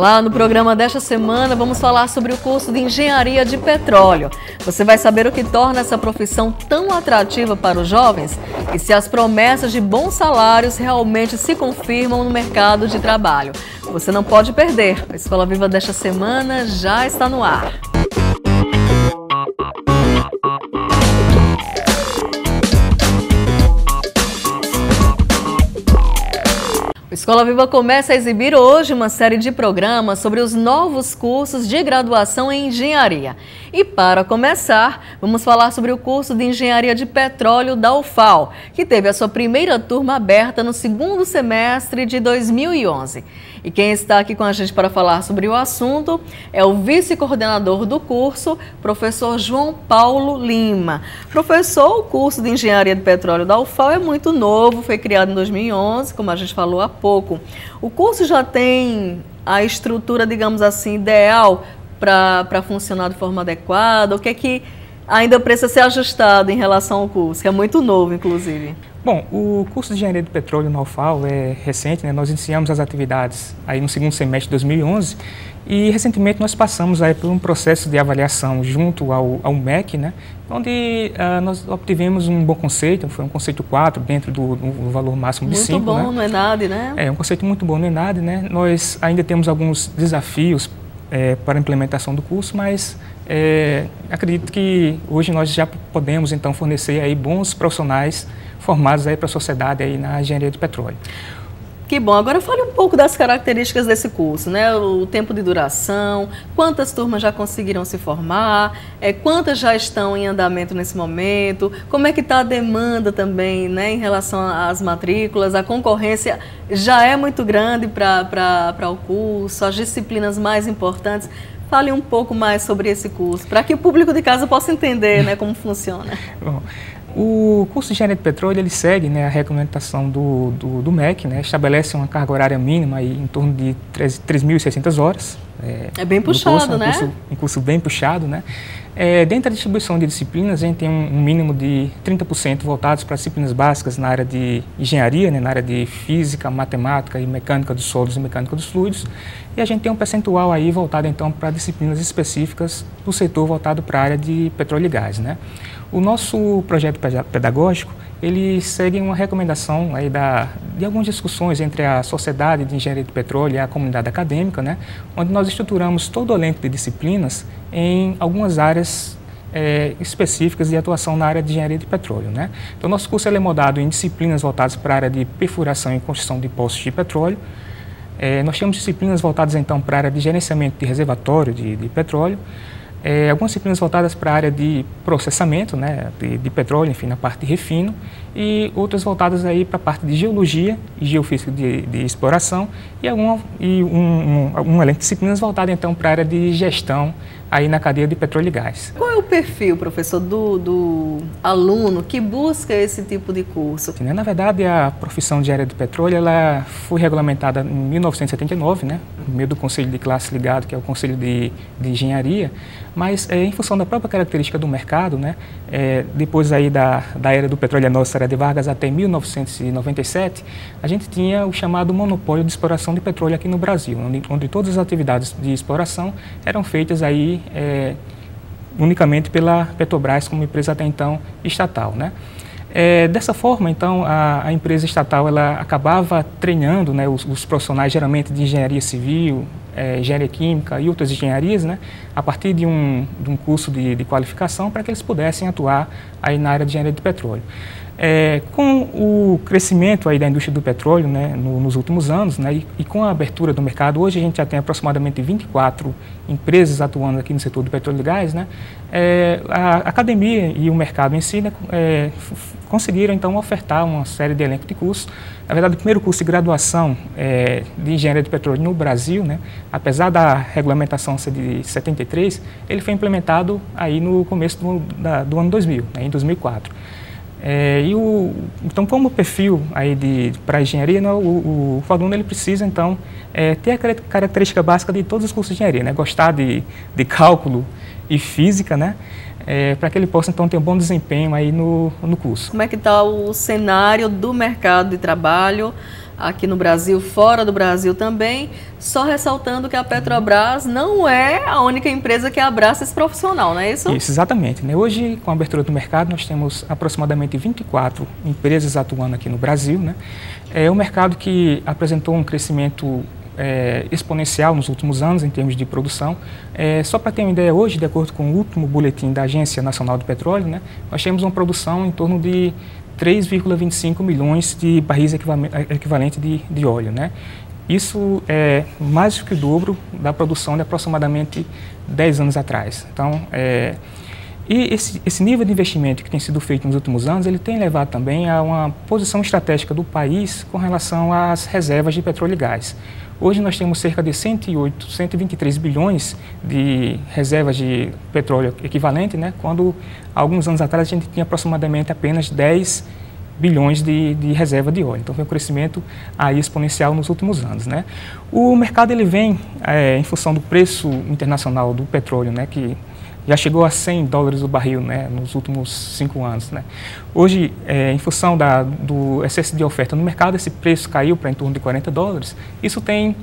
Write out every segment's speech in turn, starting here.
Olá, no programa desta semana vamos falar sobre o curso de Engenharia de Petróleo. Você vai saber o que torna essa profissão tão atrativa para os jovens e se as promessas de bons salários realmente se confirmam no mercado de trabalho. Você não pode perder. A Escola Viva desta semana já está no ar. A Escola Viva começa a exibir hoje uma série de programas sobre os novos cursos de graduação em engenharia. E para começar, vamos falar sobre o curso de Engenharia de Petróleo da UFAL, que teve a sua primeira turma aberta no segundo semestre de 2011. E quem está aqui com a gente para falar sobre o assunto é o vice-coordenador do curso, professor João Paulo Lima. Professor, o curso de Engenharia de Petróleo da UFAL é muito novo, foi criado em 2011, como a gente falou há pouco. O curso já tem a estrutura, digamos assim, ideal para funcionar de forma adequada? O que é que ainda precisa ser ajustado em relação ao curso, que é muito novo, inclusive? Bom, o curso de Engenharia de Petróleo na UFAL é recente, né? Nós iniciamos as atividades aí no segundo semestre de 2011 e recentemente nós passamos aí por um processo de avaliação junto ao MEC, né? Onde nós obtivemos um bom conceito, foi um conceito 4 dentro do valor máximo de 5. Muito bom, né? no ENAD, né? É um conceito muito bom no ENAD, né? Nós ainda temos alguns desafios para a implementação do curso, mas acredito que hoje nós já podemos então fornecer aí bons profissionais formados aí para a sociedade aí na engenharia de petróleo. Que bom. Agora fale um pouco das características desse curso, né? O tempo de duração, quantas turmas já conseguiram se formar, quantas já estão em andamento nesse momento, como é que está a demanda também, né, em relação às matrículas, a concorrência já é muito grande para o curso, as disciplinas mais importantes. Fale um pouco mais sobre esse curso, para que o público de casa possa entender, né, como funciona. Bom, o curso de Engenharia de Petróleo, ele segue, né, a regulamentação do MEC, né, estabelece uma carga horária mínima aí, em torno de 3.600 horas. É bem puxado, curso, né? Um curso bem puxado, né? Dentro da distribuição de disciplinas, a gente tem um mínimo de 30% voltados para disciplinas básicas na área de engenharia, né, na área de física, matemática e mecânica dos sólidos e mecânica dos fluidos. E a gente tem um percentual aí voltado então para disciplinas específicas do setor voltado para a área de petróleo e gás, né? O nosso projeto pedagógico, ele segue uma recomendação aí de algumas discussões entre a Sociedade de Engenharia de Petróleo e a comunidade acadêmica, né, onde nós estruturamos todo o elenco de disciplinas em algumas áreas específicas de atuação na área de engenharia de petróleo, né? Então, nosso curso é moldado em disciplinas voltadas para a área de perfuração e construção de poços de petróleo. Nós temos disciplinas voltadas então para a área de gerenciamento de reservatório de petróleo, algumas disciplinas voltadas para a área de processamento, né, de petróleo, enfim, na parte de refino, e outras voltadas aí para a parte de geologia e geofísica de exploração, e um elenco de disciplinas voltado então para a área de gestão aí na cadeia de petróleo e gás. Qual é o perfil, professor, do aluno que busca esse tipo de curso? Na verdade, a profissão de engenharia de petróleo ela foi regulamentada em 1979, né, no meio do Conselho de Classe Ligado, que é o Conselho de Engenharia, mas em função da própria característica do mercado, né, depois aí da era do petróleo nossa era de Vargas até 1997, a gente tinha o chamado monopólio de exploração de petróleo aqui no Brasil, onde todas as atividades de exploração eram feitas aí unicamente pela Petrobras como empresa até então estatal, né? Dessa forma, então, a empresa estatal ela acabava treinando, né, os profissionais geralmente de engenharia civil, engenharia química e outras engenharias, né, a partir de um curso de qualificação para que eles pudessem atuar aí na área de engenharia de petróleo. Com o crescimento aí da indústria do petróleo, né, nos últimos anos, né, e com a abertura do mercado, hoje a gente já tem aproximadamente 24 empresas atuando aqui no setor do petróleo e gás, né, a academia e o mercado em si, né, conseguiram então ofertar uma série de elenco de cursos. Na verdade, o primeiro curso de graduação de engenharia de petróleo no Brasil, né, apesar da regulamentação ser de 73, ele foi implementado aí no começo do ano 2000, né, em 2004. Então, como perfil aí para a engenharia, né, o aluno ele precisa então ter a característica básica de todos os cursos de engenharia, né, gostar de cálculo e física, né, para que ele possa então ter um bom desempenho aí no curso. Como é que está o cenário do mercado de trabalho aqui no Brasil, fora do Brasil também, só ressaltando que a Petrobras não é a única empresa que abraça esse profissional, não é isso? Isso, exatamente. Né? Hoje, com a abertura do mercado, nós temos aproximadamente 24 empresas atuando aqui no Brasil. Né? É um mercado que apresentou um crescimento exponencial nos últimos anos em termos de produção. Só para ter uma ideia, hoje, de acordo com o último boletim da Agência Nacional do Petróleo, né, nós temos uma produção em torno de 3,25 milhões de barris equivalente de óleo. Né? Isso é mais do que o dobro da produção de aproximadamente 10 anos atrás. Então, e esse nível de investimento que tem sido feito nos últimos anos, ele tem levado também a uma posição estratégica do país com relação às reservas de petróleo e gás. Hoje nós temos cerca de 123 bilhões de reservas de petróleo equivalente, né, quando alguns anos atrás a gente tinha aproximadamente apenas 10 bilhões de reserva de óleo. Então, foi um crescimento aí exponencial nos últimos anos. Né. O mercado ele vem, em função do preço internacional do petróleo, né, que já chegou a $100 o barril, né, nos últimos 5 anos. Né. Hoje, em função do excesso de oferta no mercado, esse preço caiu para em torno de $40. Isso tem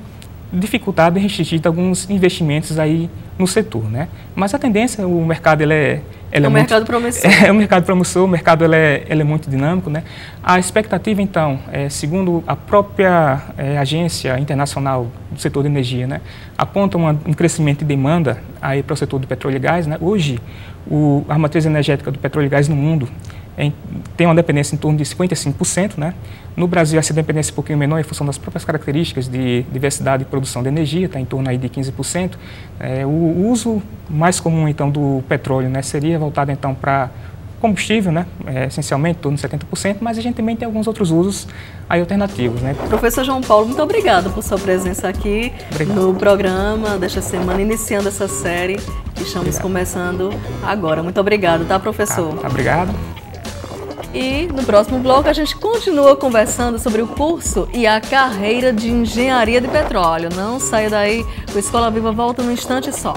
dificultado e restringido alguns investimentos aí no setor. Né. Mas a tendência, o mercado ele é um mercado promissor. É um mercado promissor, o mercado ele é muito dinâmico. Né. A expectativa, então, segundo a própria Agência Internacional do Setor de Energia, né, aponta um crescimento de demanda aí para o setor do petróleo e gás. Né. Hoje, a matriz energética do petróleo e gás no mundo tem uma dependência em torno de 55%. Né. No Brasil, essa dependência é um pouquinho menor em função das próprias características de diversidade e produção de energia, está em torno aí de 15%. O uso mais comum, então, do petróleo, né, seria voltado, então, para combustível, né, essencialmente, em torno de 70%, mas a gente também tem alguns outros usos aí alternativos. Né. Professor João Paulo, muito obrigado por sua presença aqui no programa desta semana, iniciando essa série que estamos começando agora. Muito obrigado, tá, professor? Obrigado. E no próximo bloco a gente continua conversando sobre o curso e a carreira de engenharia de petróleo. Não saia daí, o Escola Viva volta num instante só.